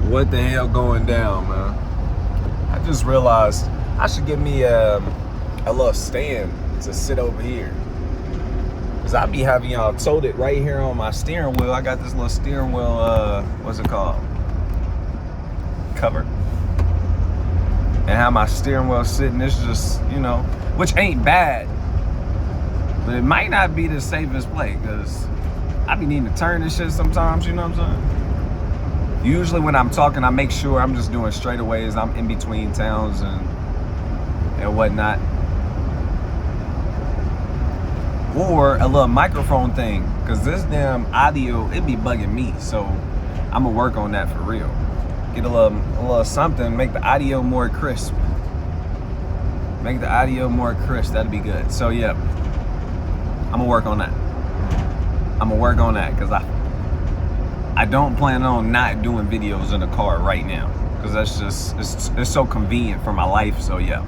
What the hell going down, man? I just realized I should get me a little stand to sit over here. Cause I be having y'all toted right here on my steering wheel. I got this little steering wheel, what's it called? Cover. And how my steering wheel sitting, it's just, which ain't bad. But it might not be the safest play, cause I be needing to turn this shit sometimes, you know what I'm saying? Usually when I'm talking, I make sure I'm just doing straightaways. I'm in between towns and whatnot. Or a little microphone thing, because this damn audio, it be bugging me. So I'm gonna work on that for real. Get a little something, make the audio more crisp. Make the audio more crisp, that'd be good. So yeah, I'm gonna work on that. I'm gonna work on that, because I don't plan on not doing videos in the car right now, because that's just, it's so convenient for my life. So yeah,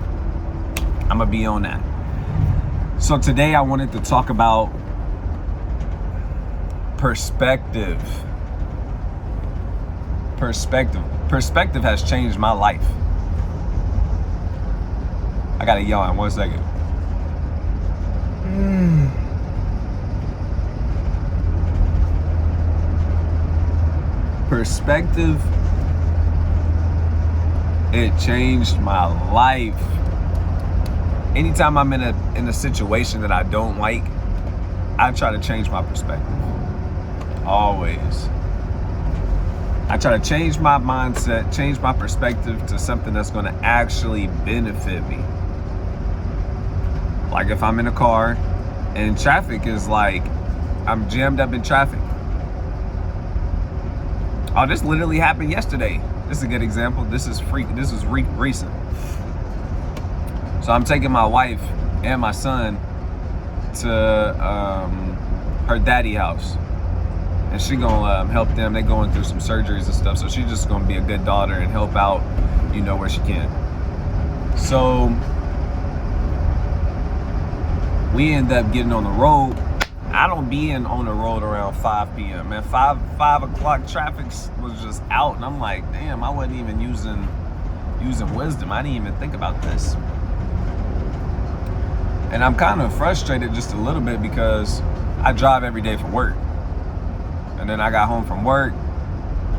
I'm gonna be on that. So today I wanted to talk about perspective. Perspective has changed my life. I gotta yawn 1 second. Perspective, it changed my life. Anytime I'm in a situation that I don't like, I try to change my perspective. Always. I try to change my mindset, change my perspective to something that's gonna actually benefit me. Like if I'm in a car and traffic is like, I'm jammed up in traffic. Oh, this literally happened yesterday. This is a good example. This is recent. So I'm taking my wife and my son to her daddy house, and she gonna help them. They going through some surgeries and stuff, so she's just gonna be a good daughter and help out, where she can. So we end up getting on the road. I don't be on the road around 5 p.m. Man, 5 o'clock traffic was just out, and I'm like, damn, I wasn't even using wisdom. I didn't even think about this. And I'm kind of frustrated just a little bit because I drive every day for work. And then I got home from work.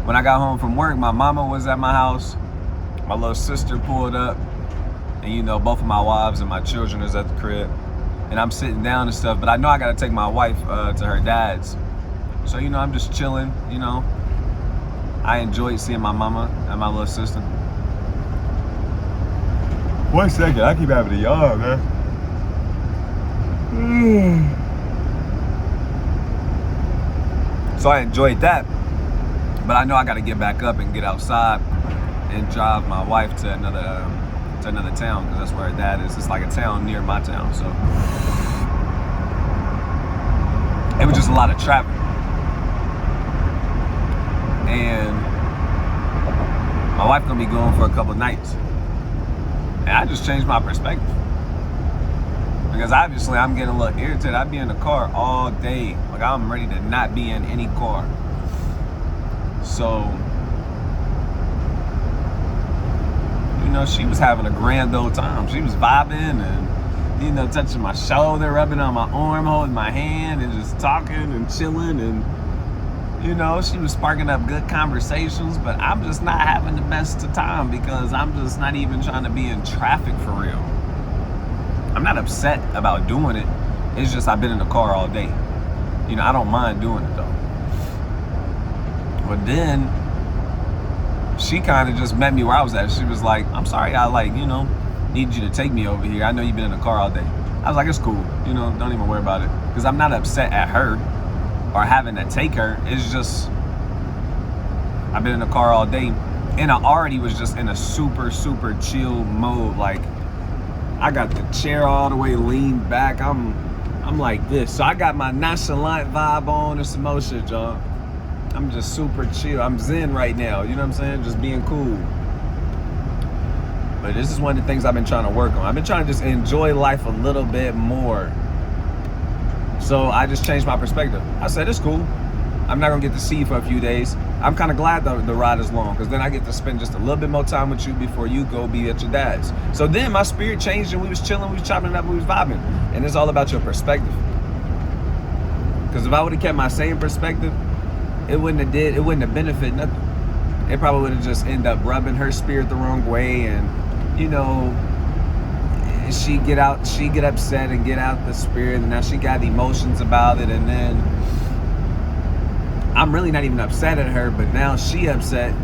When I got home from work, my mama was at my house. My little sister pulled up. And both of my wives and my children is at the crib. And I'm sitting down and stuff, but I know I gotta take my wife to her dad's. So, I'm just chilling, I enjoyed seeing my mama and my little sister. 1 second, I keep having a yawn, man. So I enjoyed that, but I know I gotta get back up and get outside and drive my wife to another town, because that's where her dad is. It's like a town near my town, so it was just a lot of traffic. And my wife gonna be going for a couple of nights, and I just changed my perspective, because obviously I'm getting a little irritated. I be in the car all day, like I'm ready to not be in any car. So she was having a grand old time. She was vibing and, touching my shoulder, rubbing on my arm, holding my hand, and just talking and chilling. And, she was sparking up good conversations, but I'm just not having the best of time because I'm just not even trying to be in traffic for real. I'm not upset about doing it. It's just I've been in the car all day. I don't mind doing it though. But then she kind of just met me where I was at. She was like, I'm sorry, I need you to take me over here. I know you've been in the car all day. I was like, it's cool. Don't even worry about it. Because I'm not upset at her or having to take her. It's just, I've been in the car all day. And I already was just in a super, super chill mode. Like, I got the chair all the way leaned back. I'm like this. So I got my nonchalant vibe on and some more shit, y'all. I'm just super chill. I'm zen right now. You know what I'm saying? Just being cool. But this is one of the things I've been trying to work on. I've been trying to just enjoy life a little bit more. So I just changed my perspective. I said, it's cool. I'm not gonna get to see you for a few days. I'm kind of glad the ride is long, because then I get to spend just a little bit more time with you before you go be at your dad's. So then my spirit changed, and we was chilling, we was chopping it up, we was vibing. And it's all about your perspective. Because if I would have kept my same perspective, it wouldn't have benefited nothing. It probably would have just ended up rubbing her spirit the wrong way, and you know, she get upset and get out the spirit, and now she got emotions about it, and then I'm really not even upset at her, but now she upset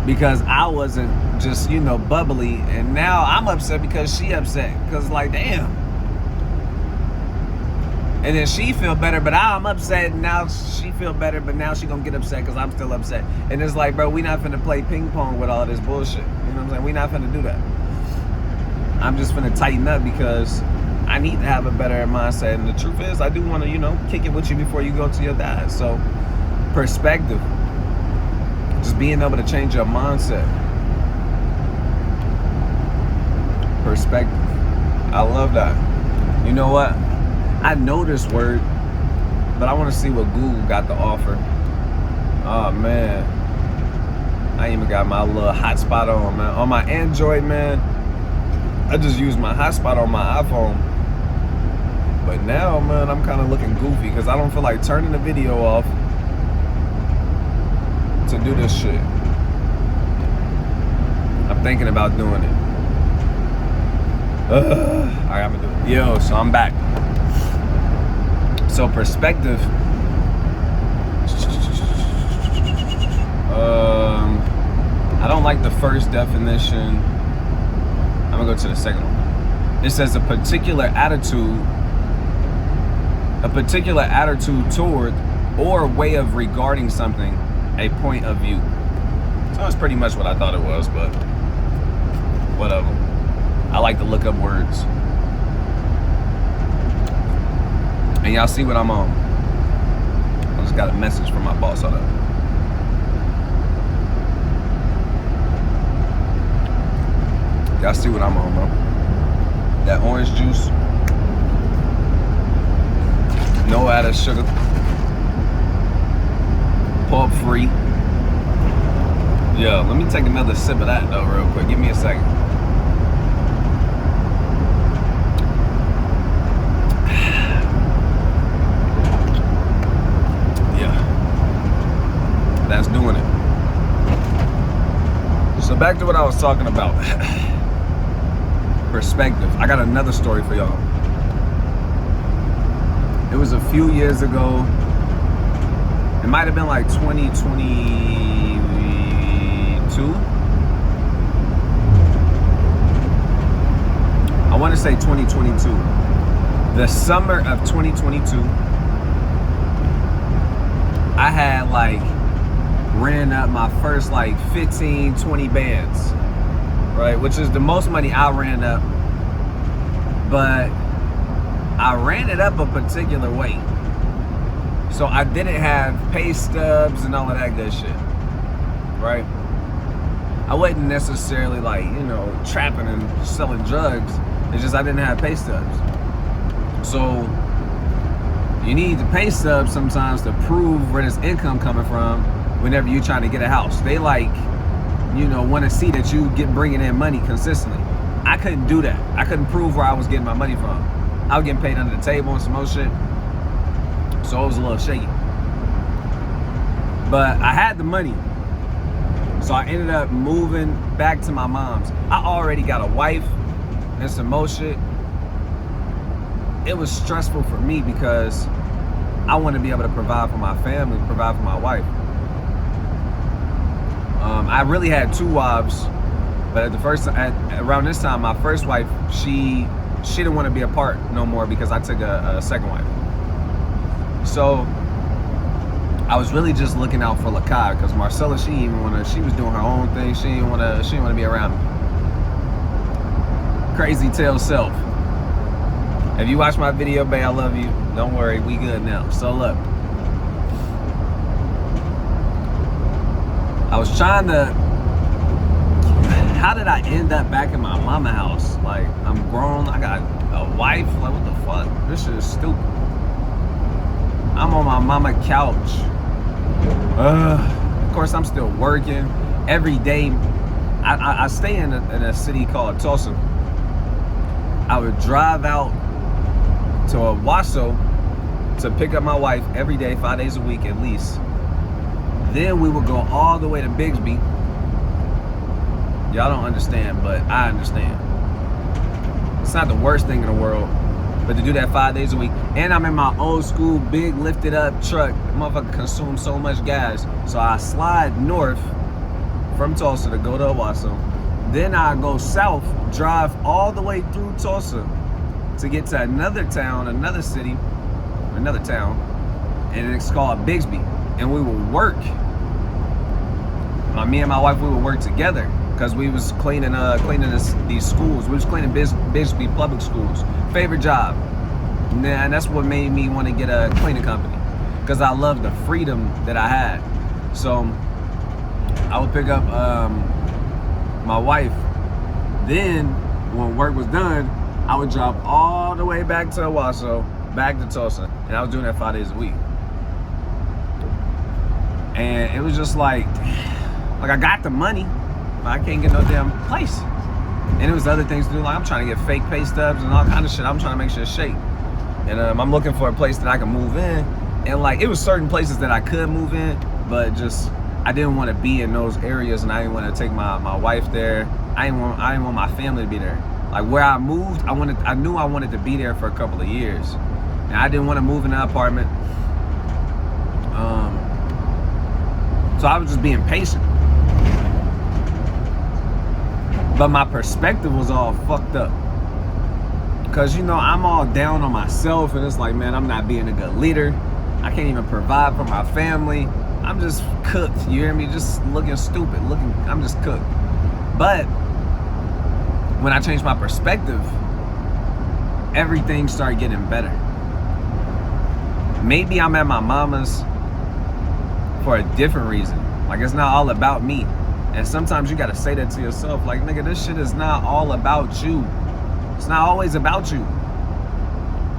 because I wasn't just, you know, bubbly, and now I'm upset because she upset, because like, damn. And then she feel better, but I'm upset, and now she feel better, but now she gonna get upset because I'm still upset. And it's like, bro, we not finna play ping pong with all of this bullshit. You know what I'm saying? We not finna do that. I'm just finna tighten up because I need to have a better mindset. And the truth is, I do want to, you know, kick it with you before you go to your dad. So, perspective. Just being able to change your mindset. Perspective. I love that. You know what? I know this word, but I want to see what Google got to offer. Oh, man. I even got my little hotspot on, man. On my Android, man, I just use my hotspot on my iPhone. But now, man, I'm kind of looking goofy because I don't feel like turning the video off to do this shit. I'm thinking about doing it. Alright, I'm gonna do it. Yo, so I'm back. So perspective. I don't like the first definition. I'm gonna go to the second one. It says a particular attitude toward or way of regarding something, a point of view. So that's pretty much what I thought it was, but whatever. I like to look up words. And y'all see what I'm on. I just got a message from my boss. Hold up. Y'all see what I'm on, bro? That orange juice. No added sugar. Pulp free. Yeah, let me take another sip of that though real quick. Give me a second. Yeah. That's doing it. So back to what I was talking about. Perspective. I got another story for y'all. It was a few years ago. It might have been like 2022. I want to say 2022. The summer of 2022, I had like ran up my first like 15, 20 bands, right? Which is the most money I ran up. But I ran it up a particular way. So I didn't have pay stubs and all of that good shit, right? I wasn't necessarily like, you know, trapping and selling drugs. It's just I didn't have pay stubs. So you need the pay stubs sometimes to prove where this income coming from whenever you're trying to get a house. They like, you know, want to see that you bringing in money consistently. I couldn't do that. I couldn't prove where I was getting my money from. I was getting paid under the table and some more shit. So it was a little shaky. But I had the money. So I ended up moving back to my mom's. I already got a wife and some more shit. It was stressful for me because I want to be able to provide for my family, provide for my wife. I really had two wives, but around this time, my first wife, she didn't want to be a part no more because I took a second wife. So I was really just looking out for Lakai because Marcella, she was doing her own thing. She didn't want to be around me. Crazy tail self. If you watch my video, babe, I love you. Don't worry, we good now. So look, I was trying to. How did I end up back in my mama house? Like, I'm grown, I got a wife. Like, what the fuck? This shit is stupid. I'm on my mama couch. Of course, I'm still working every day. I stay in a city called Tulsa. I would drive out to Owasso to pick up my wife every day, 5 days a week at least. Then we would go all the way to Bigsby. Y'all don't understand, but I understand. It's not the worst thing in the world, but to do that 5 days a week, and I'm in my old school big lifted up truck. The motherfucker consumes so much gas, so I slide north from Tulsa to go to Owasso. Then I go south, drive all the way through Tulsa to get to another town, another city, another town, and it's called Bigsby. And we would work. Me and my wife, we would work together because we was cleaning these schools. We was cleaning Bigsby public schools. Favorite job. And that's what made me want to get a cleaning company, because I love the freedom that I had. So I would pick up my wife. Then when work was done, I would drive all the way back to Owasso, back to Tulsa, and I was doing that 5 days a week. And it was just like I got the money, but I can't get no damn place. And it was other things to do, like I'm trying to get fake pay stubs and all kind of shit. I'm trying to make shit shake. And I'm looking for a place that I can move in. And like, it was certain places that I could move in, but just, I didn't want to be in those areas, and I didn't want to take my wife there. I didn't want my family to be there. Like where I moved, I knew I wanted to be there for a couple of years. And I didn't want to move in an apartment. So I was just being patient. But my perspective was all fucked up. Because, I'm all down on myself, and it's like, man, I'm not being a good leader. I can't even provide for my family. I'm just cooked, you hear me? Just looking stupid, I'm just cooked. But when I changed my perspective, everything started getting better. Maybe I'm at my mama's for a different reason. Like, it's not all about me. And sometimes you gotta say that to yourself, like, nigga, this shit is not all about you. It's not always about you.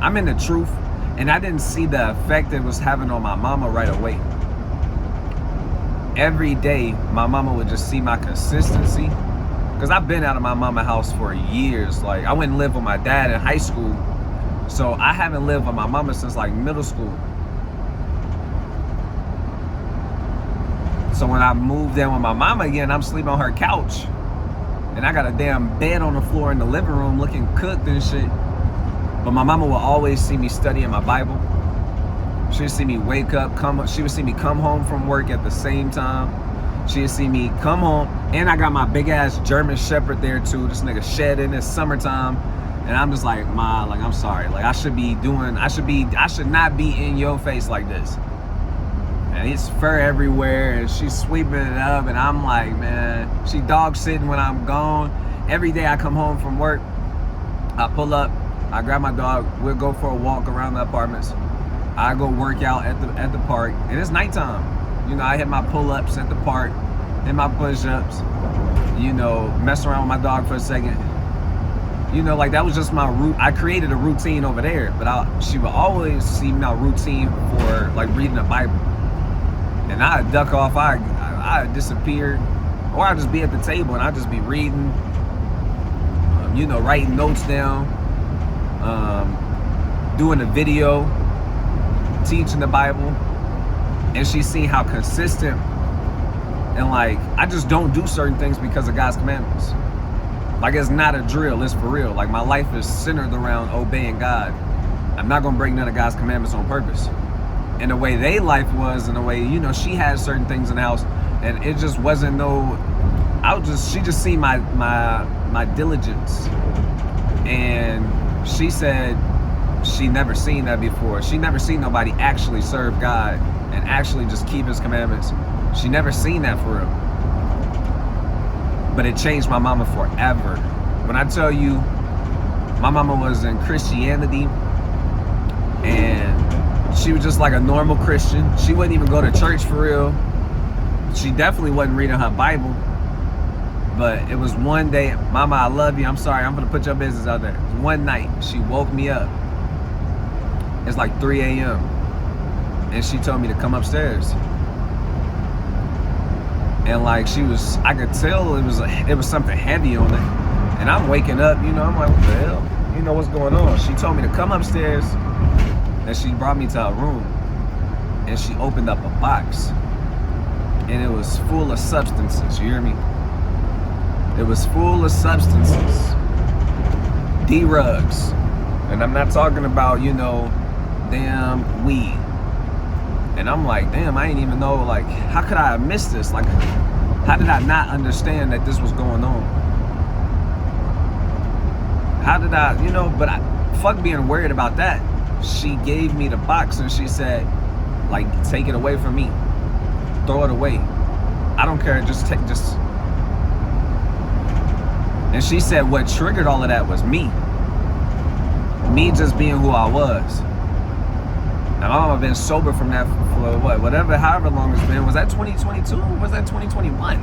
I'm in the truth, and I didn't see the effect it was having on my mama right away. Every day, my mama would just see my consistency. Because I've been out of my mama house for years. Like, I went and lived with my dad in high school. So I haven't lived with my mama since like middle school. So when I moved in with my mama again, I'm sleeping on her couch. And I got a damn bed on the floor in the living room looking cooked and shit. But my mama will always see me studying my Bible. She would see me wake up, she would see me come home from work at the same time. She would see me come home, and I got my big ass German Shepherd there too. This nigga shedding, it's summertime. And I'm just like, Ma, like, I'm sorry. Like, I should not be in your face like this. And it's fur everywhere, and she's sweeping it up, and I'm like, man, she dog sitting when I'm gone. Every day I come home from work, I pull up, I grab my dog, we'll go for a walk around the apartments. I go work out at the park, and it's nighttime. I hit my pull-ups at the park, hit my push-ups, mess around with my dog for a second. Like, that was just my route. I created a routine over there, but she would always see my routine for like reading the Bible. And I'd duck off, I'd disappear, or I'd just be at the table and I'd just be reading, writing notes down, doing a video, teaching the Bible. And she's seen how consistent, and like, I just don't do certain things because of God's commandments. Like, it's not a drill, it's for real. Like, my life is centered around obeying God. I'm not gonna break none of God's commandments on purpose. And the way they life was, and the way, she had certain things in the house, and it just wasn't she just seen my diligence. And she said she never seen that before. She never seen nobody actually serve God and actually just keep his commandments. She never seen that for real. But it changed my mama forever. When I tell you, my mama was in Christianity, and she was just like a normal Christian. She wouldn't even go to church for real. She definitely wasn't reading her Bible. But it was one day, Mama, I love you, I'm sorry, I'm gonna put your business out there. One night, she woke me up. It's like 3 a.m. and she told me to come upstairs. And like I could tell it was something heavy on it. And I'm waking up, I'm like, what the hell? What's going on? She told me to come upstairs, and she brought me to her room, and she opened up a box, and it was full of substances. You hear me? It was full of substances, D-rugs, and I'm not talking about damn weed. And I'm like, damn, I didn't even know, like, how could I have missed this? Like, how did I not understand that this was going on? How did I, but fuck being worried about that. She gave me the box and she said, like, take it away from me. Throw it away. I don't care, just. And she said what triggered all of that was me. Me just being who I was. And my mama been sober from that for however long it's been. Was that 2022 or was that 2021?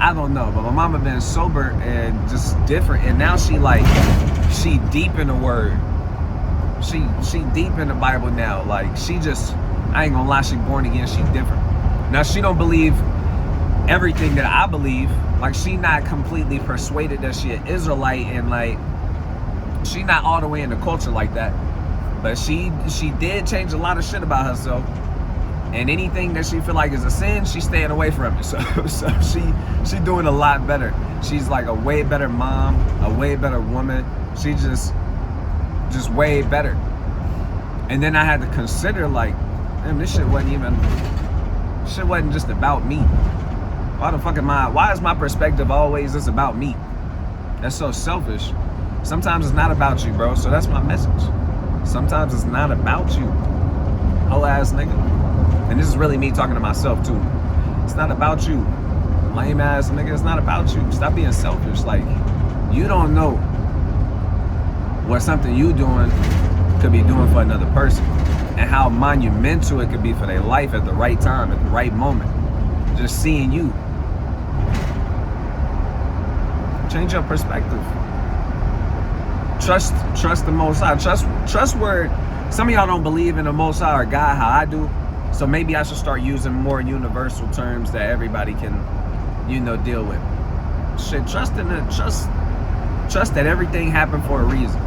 I don't know, but my mama been sober and just different. And now she deep in the word. She deep in the Bible now. Like I ain't gonna lie, she born again, she different. Now she don't believe everything that I believe. Like she not completely persuaded that she an Israelite, and like she not all the way in the culture like that. But she did change a lot of shit about herself. And anything that she feel like is a sin, she's staying away from it. So she doing a lot better. She's like a way better mom, a way better woman. She just way better. And then I had to consider, like, damn, this shit wasn't just about me. Why is my perspective always just about me? That's so selfish. Sometimes it's not about you, bro. So that's my message. Sometimes it's not about you, whole ass nigga. And this is really me talking to myself too. It's not about you, lame ass nigga. It's not about you. Stop being selfish. Like, you don't know what something you doing could be doing for another person, and how monumental it could be for their life at the right time, at the right moment. Just seeing you. Change your perspective. Trust the Most High. Trust where some of y'all don't believe in the Most High or God how I do. So maybe I should start using more universal terms that everybody can, deal with. Shit, trust that everything happened for a reason.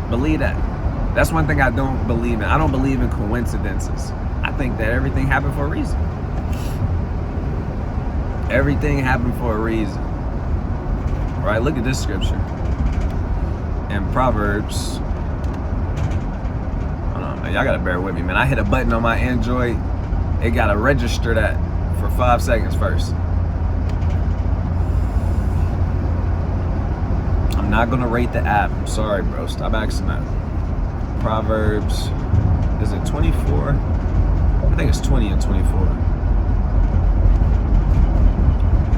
Believe that. That's one thing I don't believe in. I don't believe in coincidences. I think that everything happened for a reason. Everything happened for a reason. Right, look at this scripture in Proverbs. Hold on, man. Y'all gotta bear with me, man. I hit a button on my Android. It gotta register that for 5 seconds first. I'm not gonna rate the app. I'm sorry, bro. Stop asking that. Proverbs, is it 24? I think it's 20 and 24.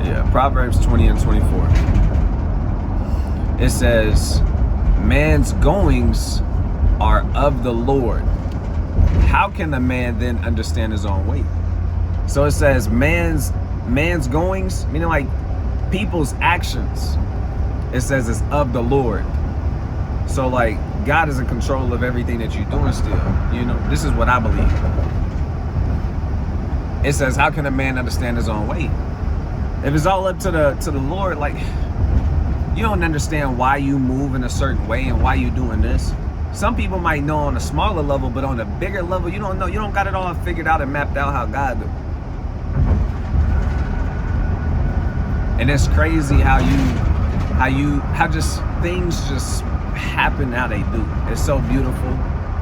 Yeah, Proverbs 20 and 24. It says, man's goings are of the Lord. How can a man then understand his own way? So it says man's goings, meaning like people's actions. It says it's of the Lord. So like God is in control of everything that you're doing still. This is what I believe. It says, how can a man understand his own way? If it's all up to the Lord, like, you don't understand why you move in a certain way and why you doing this. Some people might know on a smaller level, but on a bigger level, you don't know. You don't got it all figured out and mapped out how God do. And it's crazy how just things just happen how they do. It's so beautiful.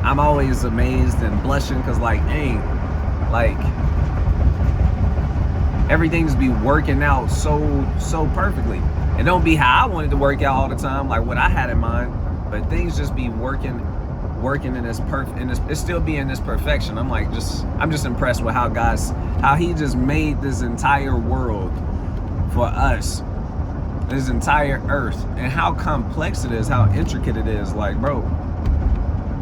I'm always amazed and blushing because like, dang, like everything's be working out so perfectly. It don't be how I wanted to work out all the time, like what I had in mind, but things just be working in this it still be in this perfection. I'm just impressed with how he just made this entire world for us, this entire earth, and how complex it is, how intricate it is. Like, bro,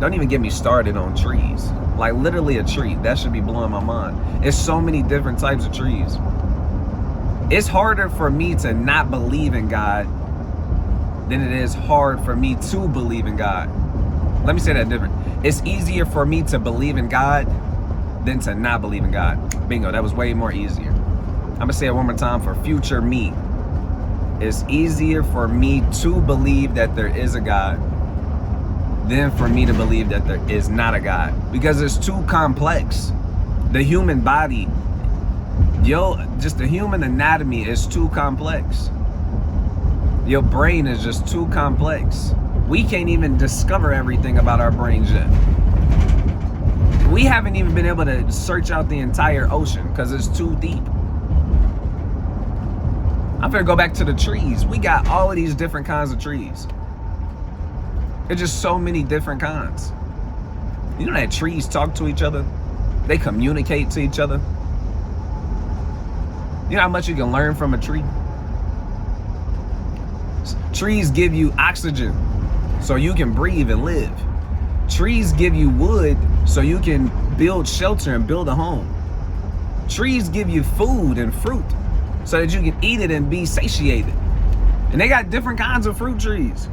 don't even get me started on trees. Like literally a tree, that should be blowing my mind. It's so many different types of trees. It's harder for me to not believe in God than it is hard for me to believe in God. Let me say that different. It's easier for me to believe in God than to not believe in God. Bingo, that was way more easier. I'm gonna say it one more time for future me. It's easier for me to believe that there is a God than for me to believe that there is not a God, because it's too complex. The human body, just the human anatomy is too complex. Your brain is just too complex. We can't even discover everything about our brains yet. We haven't even been able to search out the entire ocean because it's too deep. I'm gonna go back to the trees. We got all of these different kinds of trees. There's just so many different kinds. You know that trees talk to each other? They communicate to each other. You know how much you can learn from a tree? Trees give you oxygen so you can breathe and live. Trees give you wood so you can build shelter and build a home. Trees give you food and fruit so that you can eat it and be satiated. And they got different kinds of fruit trees.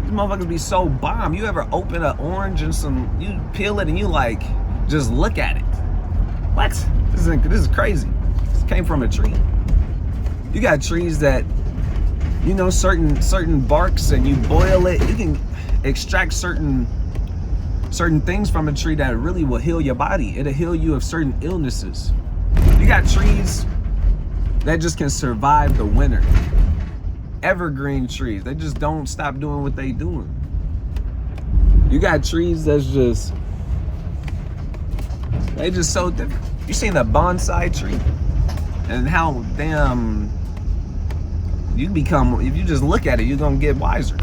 These motherfuckers be so bomb. You ever open an orange and you peel it and you like, just look at it. What? This is crazy. This came from a tree. You got trees that, you know, certain barks, and you boil it. You can extract certain things from a tree that really will heal your body. It'll heal you of certain illnesses. You got trees that just can survive the winter. Evergreen trees. They just don't stop doing what they doing. You got trees that's just, they just so different. You seen the bonsai tree? And how damn you become, if you just look at it, you're gonna get wiser.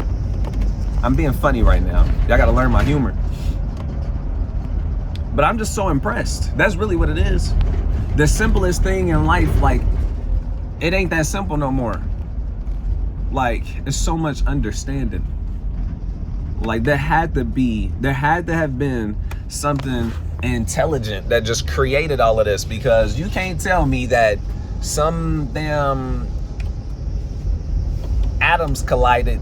I'm being funny right now. Y'all gotta learn my humor. But I'm just so impressed. That's really what it is. The simplest thing in life, like, it ain't that simple no more. Like, it's so much understanding. Like, there had to have been something intelligent that just created all of this, because you can't tell me that some damn atoms collided,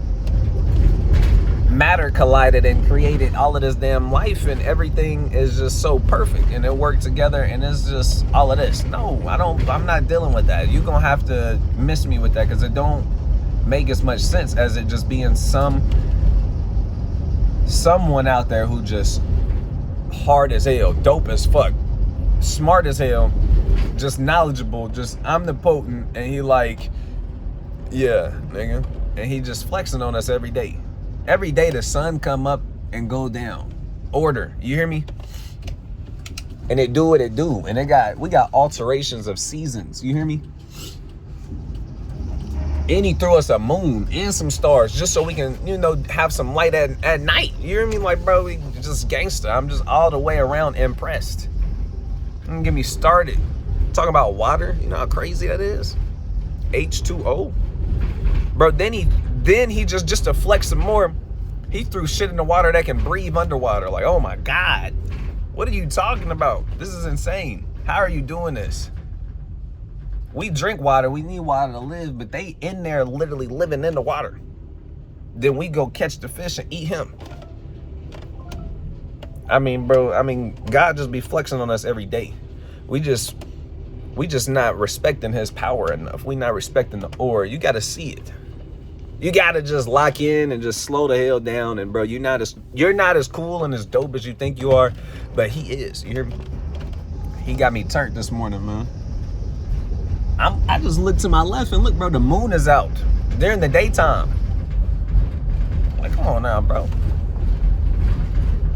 matter collided and created all of this damn life, and everything is just so perfect and it worked together and it's just all of this. No, I'm not dealing with that. You're gonna have to miss me with that, because it don't make as much sense as it just being someone out there who just hard as hell, dope as fuck, smart as hell, just knowledgeable, just omnipotent, and he like, yeah, nigga. And he just flexing on us every day. Every day the sun come up and go down. Order, you hear me? And it do what it do. And we got alterations of seasons, you hear me? And he threw us a moon and some stars just so we can, you know, have some light at night. You hear me? Like, bro, we just gangster. I'm just all the way around impressed. Don't get me started. Talking about water, you know how crazy that is? H2O. Bro, then he just to flex some more, he threw shit in the water that can breathe underwater. Like, oh my God, what are you talking about? This is insane. How are you doing this? We drink water, we need water to live, but they in there literally living in the water. Then we go catch the fish and eat him. I mean, bro, God just be flexing on us every day. We just not respecting his power enough. We not respecting the aura. You got to see it. You got to just lock in and just slow the hell down. And bro, you're not as cool and as dope as you think you are, but he is. You hear me? He got me turned this morning, man. I just looked to my left and look, bro, the moon is out during the daytime. Like, come on now, bro.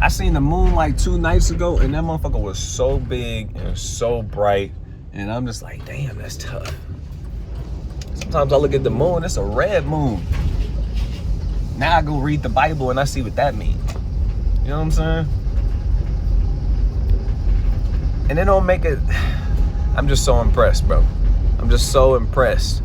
I seen the moon like 2 nights ago, and that motherfucker was so big and so bright. And I'm just like, damn, that's tough. Sometimes I look at the moon, it's a red moon. Now I go read the Bible and I see what that means. You know what I'm saying? And it don't make it, I'm just so impressed, bro. I'm just so impressed.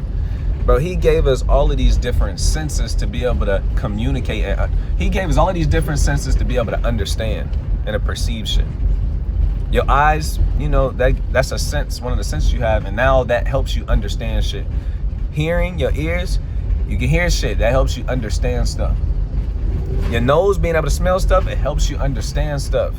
Bro, he gave us all of these different senses to be able to communicate. He gave us all of these different senses to be able to understand and to perceive shit. Your eyes, you know, that's a sense, one of the senses you have, and now that helps you understand shit. Hearing, your ears, you can hear shit, that helps you understand stuff. Your nose being able to smell stuff, it helps you understand stuff.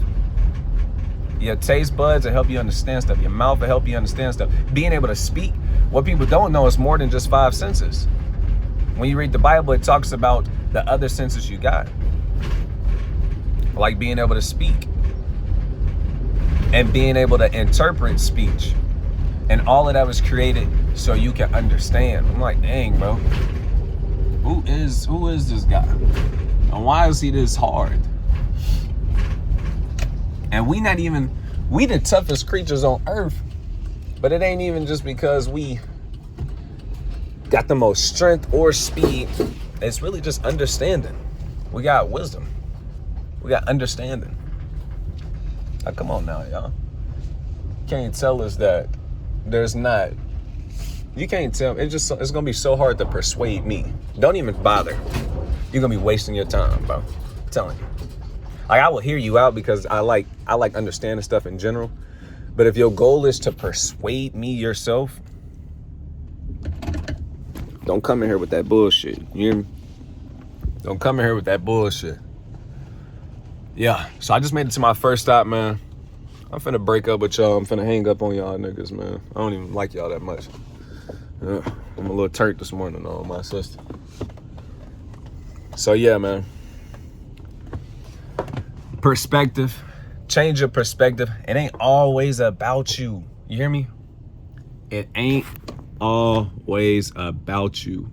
Your taste buds will help you understand stuff. Your mouth will help you understand stuff. Being able to speak, what people don't know is more than just 5 senses. When you read the Bible, it talks about the other senses you got. Like being able to speak and being able to interpret speech. And all of that was created so you can understand. I'm like, dang, bro. Who is this guy? And why is he this hard? And we the toughest creatures on earth, but it ain't even just because we got the most strength or speed. It's really just understanding. We got wisdom. We got understanding. Now, come on now, y'all. Can't tell us that there's not. You can't tell. It's gonna be so hard to persuade me. Don't even bother. You're gonna be wasting your time, bro. I'm telling you. Like, I will hear you out because I like understanding stuff in general. But if your goal is to persuade me yourself, don't come in here with that bullshit. You hear me? Don't come in here with that bullshit. Yeah, so I just made it to my first stop, man. I'm finna break up with y'all. I'm finna hang up on y'all niggas, man. I don't even like y'all that much. I'm a little turned this morning on my sister. So yeah, man. Perspective. Change your perspective. It ain't always about you. You hear me? It ain't always about you.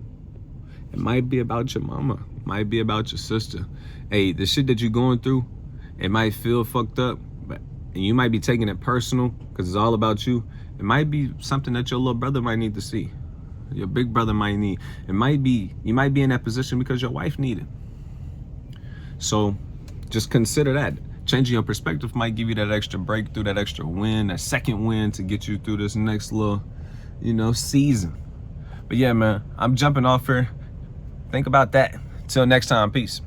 It might be about your mama. It might be about your sister. Hey, the shit that you're going through, it might feel fucked up, but and you might be taking it personal because it's all about you. It might be something that your little brother might need to see. Your big brother might need. You might be in that position because your wife needed. So just consider that. Changing your perspective might give you that extra breakthrough, that extra win, that second win to get you through this next little, season. But yeah, man, I'm jumping off here. Think about that. Till next time, peace.